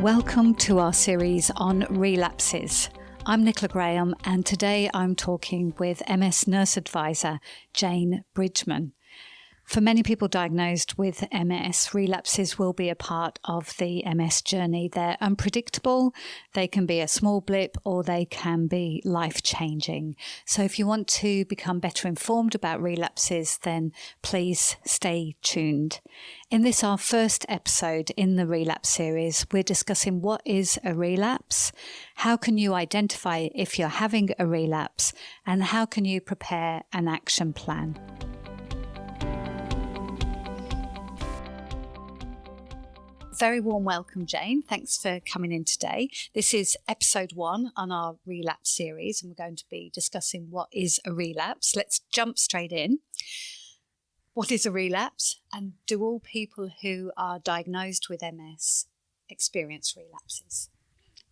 Welcome to our series on relapses. I'm Nicola Graham, and today I'm talking with MS nurse advisor Jane Bridgman. For many people diagnosed with MS, relapses will be a part of the MS journey. They're unpredictable, they can be a small blip, or they can be life-changing. So if you want to become better informed about relapses, then please stay tuned. In this, our first episode in the relapse series, we're discussing what is a relapse, how can you identify if you're having a relapse, and how can you prepare an action plan. Very warm welcome, Jane. Thanks for coming in today. This is episode 1 on our relapse series, and we're going to be discussing what is a relapse. Let's jump straight in. What is a relapse, and do all people who are diagnosed with MS experience relapses?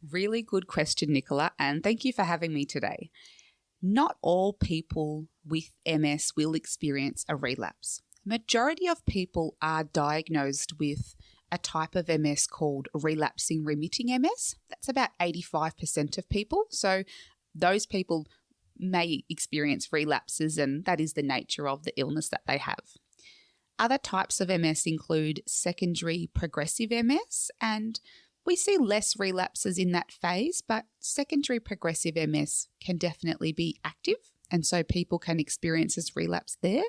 Really good question, Nicola, and thank you for having me today. Not all people with MS will experience a relapse. Majority of people are diagnosed with a type of MS called relapsing remitting MS. That's about 85% of people. So those people may experience relapses, and that is the nature of the illness that they have. Other types of MS include secondary progressive MS, and we see less relapses in that phase, but secondary progressive MS can definitely be active, and so people can experience as relapse there.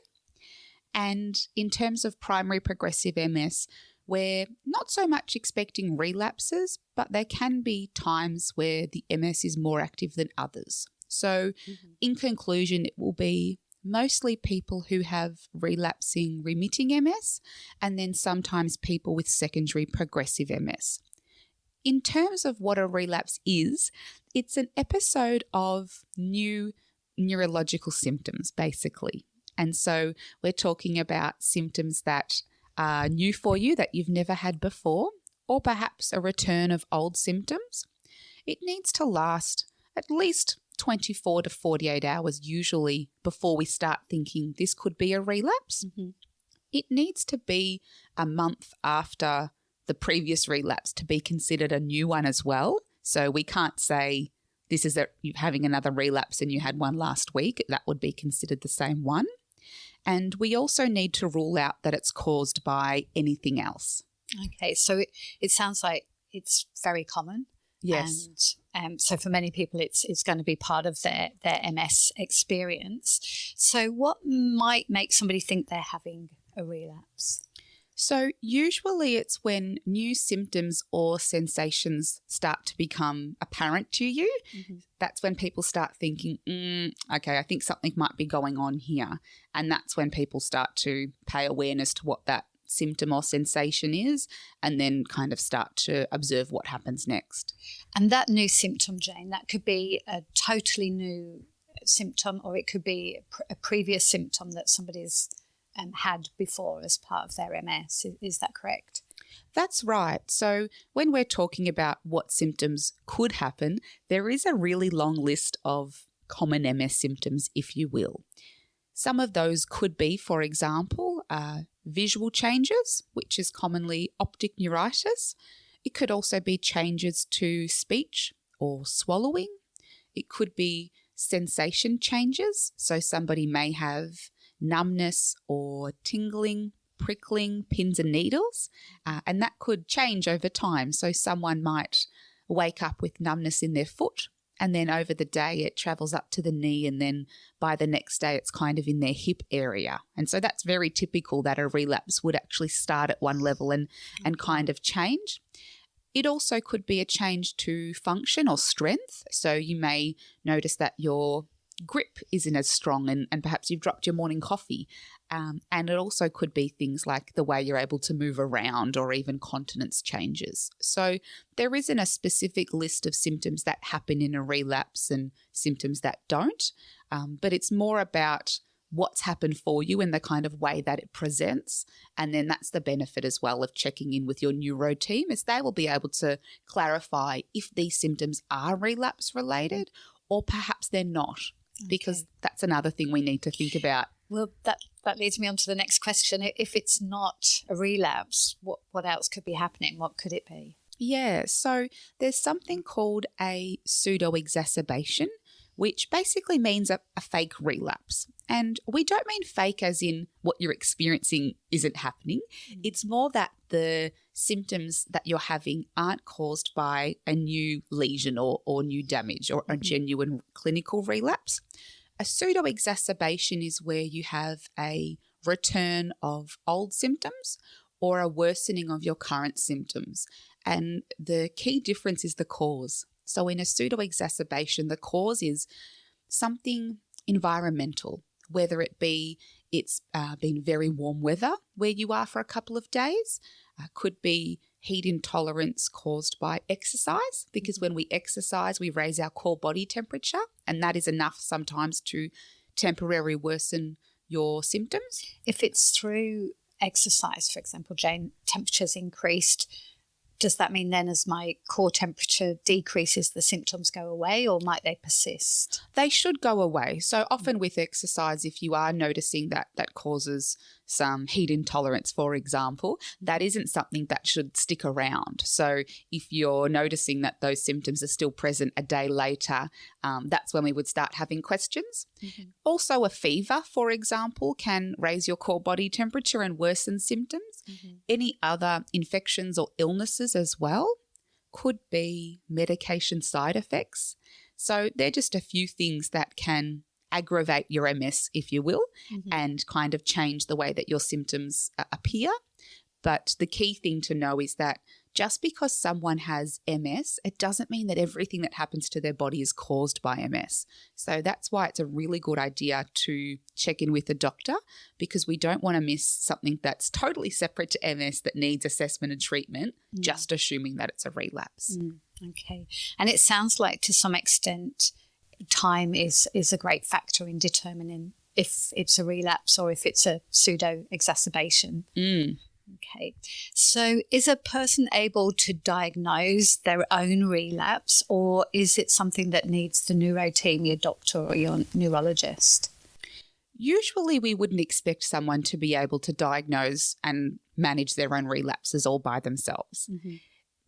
And in terms of primary progressive MS, we're not so much expecting relapses, but there can be times where the MS is more active than others. So in conclusion, it will be mostly people who have relapsing remitting MS, and then sometimes people with secondary progressive MS. In terms of what a relapse is, it's an episode of new neurological symptoms, basically. And so we're talking about symptoms that are new for you that you've never had before, or perhaps a return of old symptoms. It needs to last at least 24 to 48 hours usually before we start thinking this could be a relapse. It needs to be a month after the previous relapse to be considered a new one as well. So we can't say this is you're having another relapse and you had one last week. That would be considered the same one. And we also need to rule out that it's caused by anything else. Okay, so it sounds like it's very common. Yes. And so for many people, it's going to be part of their MS experience. So what might make somebody think they're having a relapse? So usually it's when new symptoms or sensations start to become apparent to you. That's when people start thinking, okay, I think something might be going on here. And that's when people start to pay awareness to what that symptom or sensation is, and then kind of start to observe what happens next. And that new symptom, Jane, that could be a totally new symptom, or it could be a previous symptom that somebody's had before as part of their MS. Is that correct? That's right. So when we're talking about what symptoms could happen, there is a really long list of common MS symptoms, if you will. Some of those could be, for example, visual changes, which is commonly optic neuritis. It could also be changes to speech or swallowing. It could be sensation changes. So somebody may have numbness or tingling, prickling, pins and needles, and that could change over time. So someone might wake up with numbness in their foot, and then over the day it travels up to the knee, and then by the next day it's kind of in their hip area. And so that's very typical that a relapse would actually start at one level and kind of change. It also could be a change to function or strength. So you may notice that your grip isn't as strong, and perhaps you've dropped your morning coffee. And it also could be things like the way you're able to move around, or even continence changes. So there isn't a specific list of symptoms that happen in a relapse and symptoms that don't, but it's more about what's happened for you and the kind of way that it presents. And then that's the benefit as well of checking in with your neuro team, is they will be able to clarify if these symptoms are relapse related or perhaps they're not. Because that's another thing we need to think about. Well, that leads me on to the next question. If it's not a relapse, what else could be happening? What could it be? Yeah, so there's something called a pseudo-exacerbation, which basically means a fake relapse. And we don't mean fake as in what you're experiencing isn't happening. It's more that the symptoms that you're having aren't caused by a new lesion or new damage or a genuine clinical relapse. A pseudo-exacerbation is where you have a return of old symptoms or a worsening of your current symptoms. And the key difference is the cause. So in a pseudo-exacerbation, the cause is something environmental, whether it be it's been very warm weather where you are for a couple of days, could be heat intolerance caused by exercise, because when we exercise, we raise our core body temperature, and that is enough sometimes to temporarily worsen your symptoms. If it's through exercise, for example, Jane, temperature's increased, does that mean then as my core temperature decreases, the symptoms go away, or might they persist? They should go away. So often with exercise, if you are noticing that causes some heat intolerance, for example, that isn't something that should stick around. So if you're noticing that those symptoms are still present a day later, that's when we would start having questions. Also, a fever, for example, can raise your core body temperature and worsen symptoms. Any other infections or illnesses as well could be medication side effects. So they're just a few things that can aggravate your MS, if you will, and kind of change the way that your symptoms appear. But the key thing to know is that just because someone has MS, it doesn't mean that everything that happens to their body is caused by MS. So that's why it's a really good idea to check in with a doctor, because we don't want to miss something that's totally separate to MS that needs assessment and treatment, just assuming that it's a relapse. Okay. And it sounds like to some extent time is a great factor in determining if it's a relapse or if it's a pseudo-exacerbation. Okay. So is a person able to diagnose their own relapse, or is it something that needs the neuro team, your doctor or your neurologist? Usually we wouldn't expect someone to be able to diagnose and manage their own relapses all by themselves.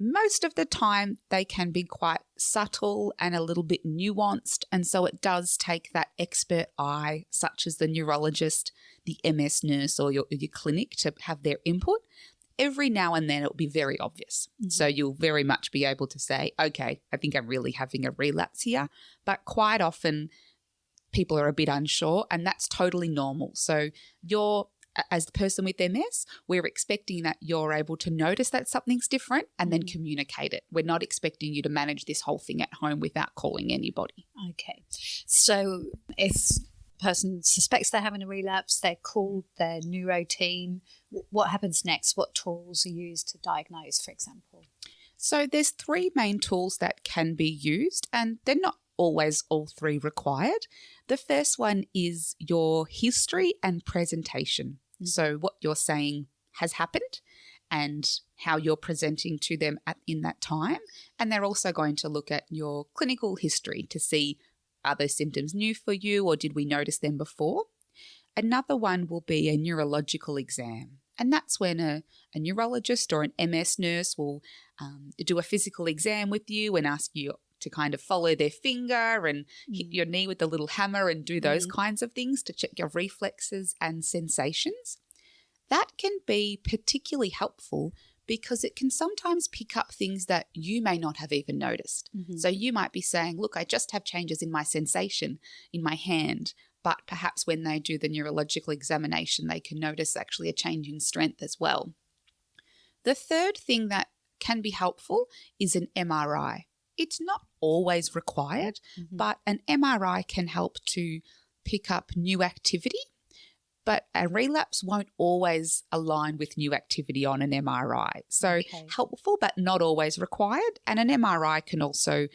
Most of the time they can be quite subtle and a little bit nuanced, and so it does take that expert eye, such as the neurologist, the MS nurse or your clinic, to have their input. Every now and then it will be very obvious. So you'll very much be able to say, okay, I think I'm really having a relapse here. But quite often people are a bit unsure, and that's totally normal. So as the person with MS, we're expecting that you're able to notice that something's different and then communicate it. We're not expecting you to manage this whole thing at home without calling anybody. Okay. So if a person suspects they're having a relapse, they're called their neuro team. What happens next? What tools are used to diagnose, for example? So there's 3 main tools that can be used, and they're not always all 3 required. The first one is your history and presentation. So what you're saying has happened and how you're presenting to them in that time. And they're also going to look at your clinical history to see, are those symptoms new for you or did we notice them before? Another one will be a neurological exam. And that's when a neurologist or an MS nurse will do a physical exam with you and ask you to kind of follow their finger and hit your knee with a little hammer and do those kinds of things to check your reflexes and sensations. That can be particularly helpful because it can sometimes pick up things that you may not have even noticed. So you might be saying, look, I just have changes in my sensation in my hand, but perhaps when they do the neurological examination, they can notice actually a change in strength as well. The third thing that can be helpful is an MRI. It's not always required, but an MRI can help to pick up new activity, but a relapse won't always align with new activity on an MRI. So helpful, but not always required. And an MRI can also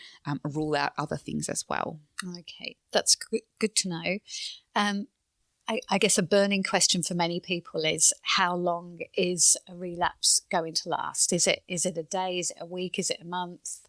rule out other things as well. Okay, that's good to know. I guess a burning question for many people is, how long is a relapse going to last? Is it a day? Is it a week? Is it a month?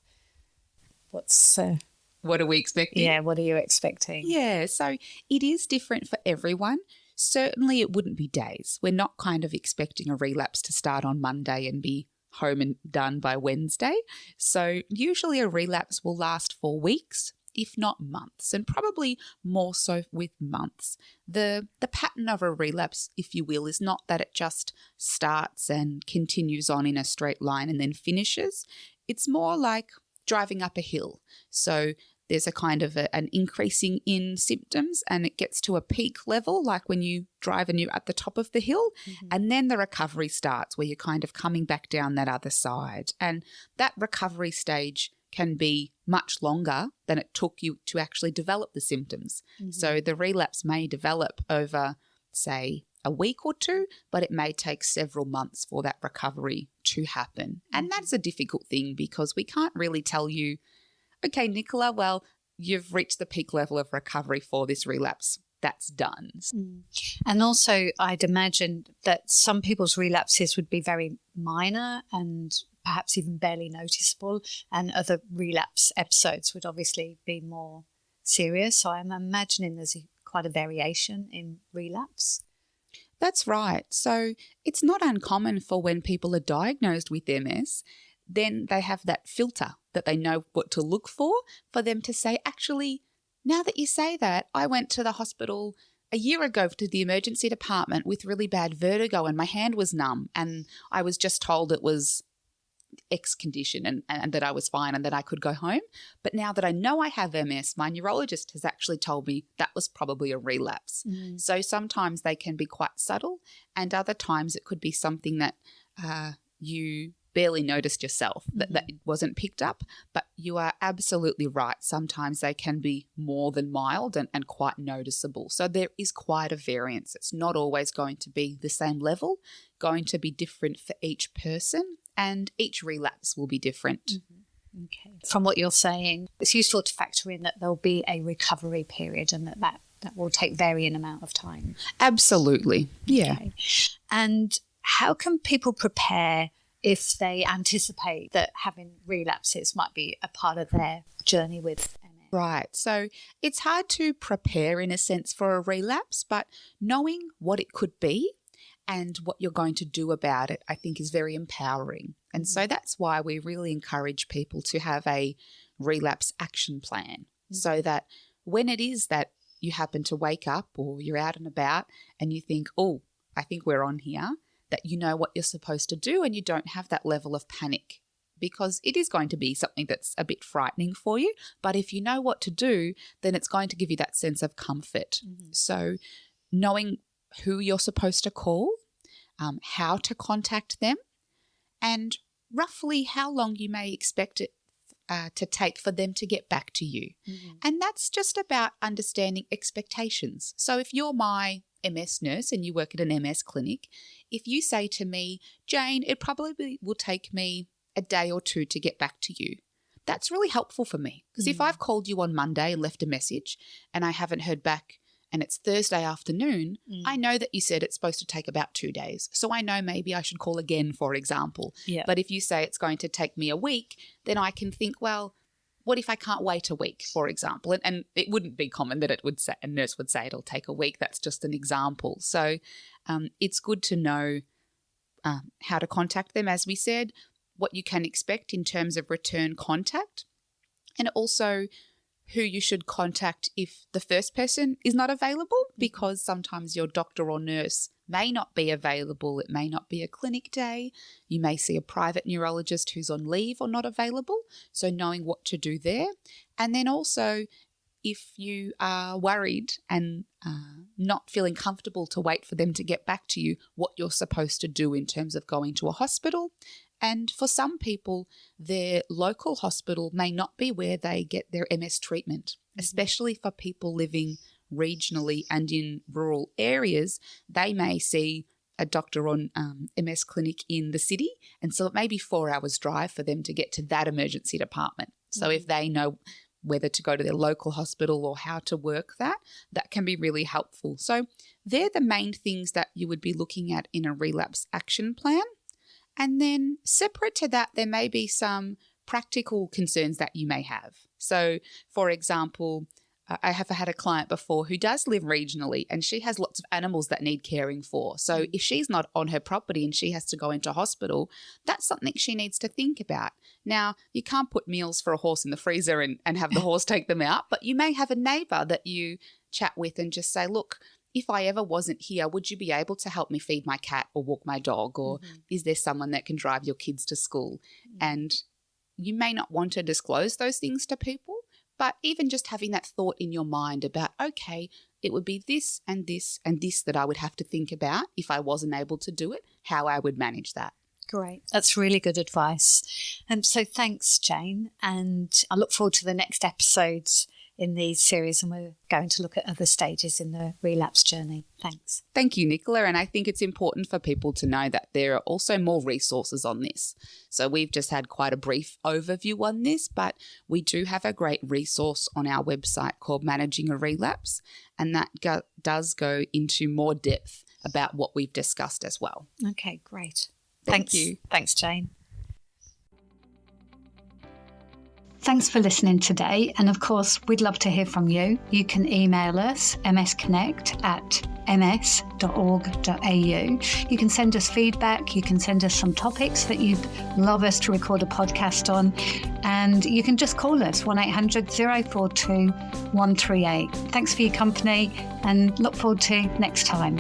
What are we expecting? Yeah, what are you expecting? Yeah, so it is different for everyone. Certainly it wouldn't be days. We're not kind of expecting a relapse to start on Monday and be home and done by Wednesday. So usually a relapse will last for weeks, if not months, and probably more so with months. The pattern of a relapse, if you will, is not that it just starts and continues on in a straight line and then finishes. It's more like driving up a hill. So there's a kind of an increasing in symptoms, and it gets to a peak level, like when you drive and you're at the top of the hill, and then the recovery starts where you're kind of coming back down that other side. And that recovery stage can be much longer than it took you to actually develop the symptoms. So the relapse may develop over, say, a week or two, but it may take several months for that recovery to happen. And that's a difficult thing because we can't really tell you, okay, Nicola, well, you've reached the peak level of recovery for this relapse. That's done. And also, I'd imagine that some people's relapses would be very minor and perhaps even barely noticeable, and other relapse episodes would obviously be more serious. So I'm imagining there's quite a variation in relapse. That's right. So it's not uncommon for when people are diagnosed with MS, then they have that filter that they know what to look for them to say, actually, now that you say that, I went to the hospital a year ago to the emergency department with really bad vertigo and my hand was numb and I was just told it was X condition and that I was fine and that I could go home. But now that I know I have MS, my neurologist has actually told me that was probably a relapse. So sometimes they can be quite subtle, and other times it could be something that you barely noticed yourself, that it wasn't picked up. But you are absolutely right. Sometimes they can be more than mild and quite noticeable. So there is quite a variance. It's not always going to be the same level, going to be different for each person, and each relapse will be different. Okay. From what you're saying, it's useful to factor in that there'll be a recovery period and that will take varying amount of time. Absolutely. Yeah. Okay. And how can people prepare if they anticipate that having relapses might be a part of their journey with MS? Right. So it's hard to prepare in a sense for a relapse, but knowing what it could be and what you're going to do about it, I think is very empowering. And so that's why we really encourage people to have a relapse action plan, so that when it is that you happen to wake up or you're out and about and you think, oh, I think we're on here, that you know what you're supposed to do and you don't have that level of panic, because it is going to be something that's a bit frightening for you. But if you know what to do, then it's going to give you that sense of comfort. So knowing who you're supposed to call, how to contact them, and roughly how long you may expect it to take for them to get back to you. And that's just about understanding expectations. So if you're my MS nurse and you work at an MS clinic, if you say to me, Jane, it probably will take me a day or two to get back to you, that's really helpful for me. Because if I've called you on Monday and left a message and I haven't heard back and it's Thursday afternoon, I know that you said it's supposed to take about 2 days. So I know maybe I should call again, for example. But if you say it's going to take me a week, then I can think, well, what if I can't wait a week, for example? And it wouldn't be common that a nurse would say it'll take a week. That's just an example. So it's good to know how to contact them, as we said, what you can expect in terms of return contact, and also who you should contact if the first person is not available, because sometimes your doctor or nurse may not be available. It may not be a clinic day. You may see a private neurologist who's on leave or not available. So knowing what to do there. And then also, if you are worried and not feeling comfortable to wait for them to get back to you, what you're supposed to do in terms of going to a hospital. And for some people, their local hospital may not be where they get their MS treatment, especially for people living regionally and in rural areas. They may see a doctor on MS clinic in the city, and so it may be 4 hours drive for them to get to that emergency department. So if they know whether to go to their local hospital or how to work that can be really helpful. So they're the main things that you would be looking at in a relapse action plan. And then separate to that, there may be some practical concerns that you may have. So, for example, I have had a client before who does live regionally, and she has lots of animals that need caring for. So if she's not on her property and she has to go into hospital, that's something she needs to think about. Now, you can't put meals for a horse in the freezer and have the horse take them out, but you may have a neighbour that you chat with and just say, look, if I ever wasn't here, would you be able to help me feed my cat or walk my dog? Or is there someone that can drive your kids to school? And you may not want to disclose those things to people, but even just having that thought in your mind about, okay, it would be this and this and this that I would have to think about if I wasn't able to do it, how I would manage that. Great. That's really good advice. And so thanks, Jane. And I look forward to the next episodes in these series, and we're going to look at other stages in the relapse journey. Thanks. Thank you, Nicola. And I think it's important for people to know that there are also more resources on this. So we've just had quite a brief overview on this, but we do have a great resource on our website called Managing a Relapse, and that does go into more depth about what we've discussed as well. Okay, great. Thank you. Thanks, Jane. Thanks for listening today. And of course, we'd love to hear from you. You can email us, msconnect@ms.org.au. You can send us feedback. You can send us some topics that you'd love us to record a podcast on. And you can just call us, 1-800-042-138. Thanks for your company and look forward to next time.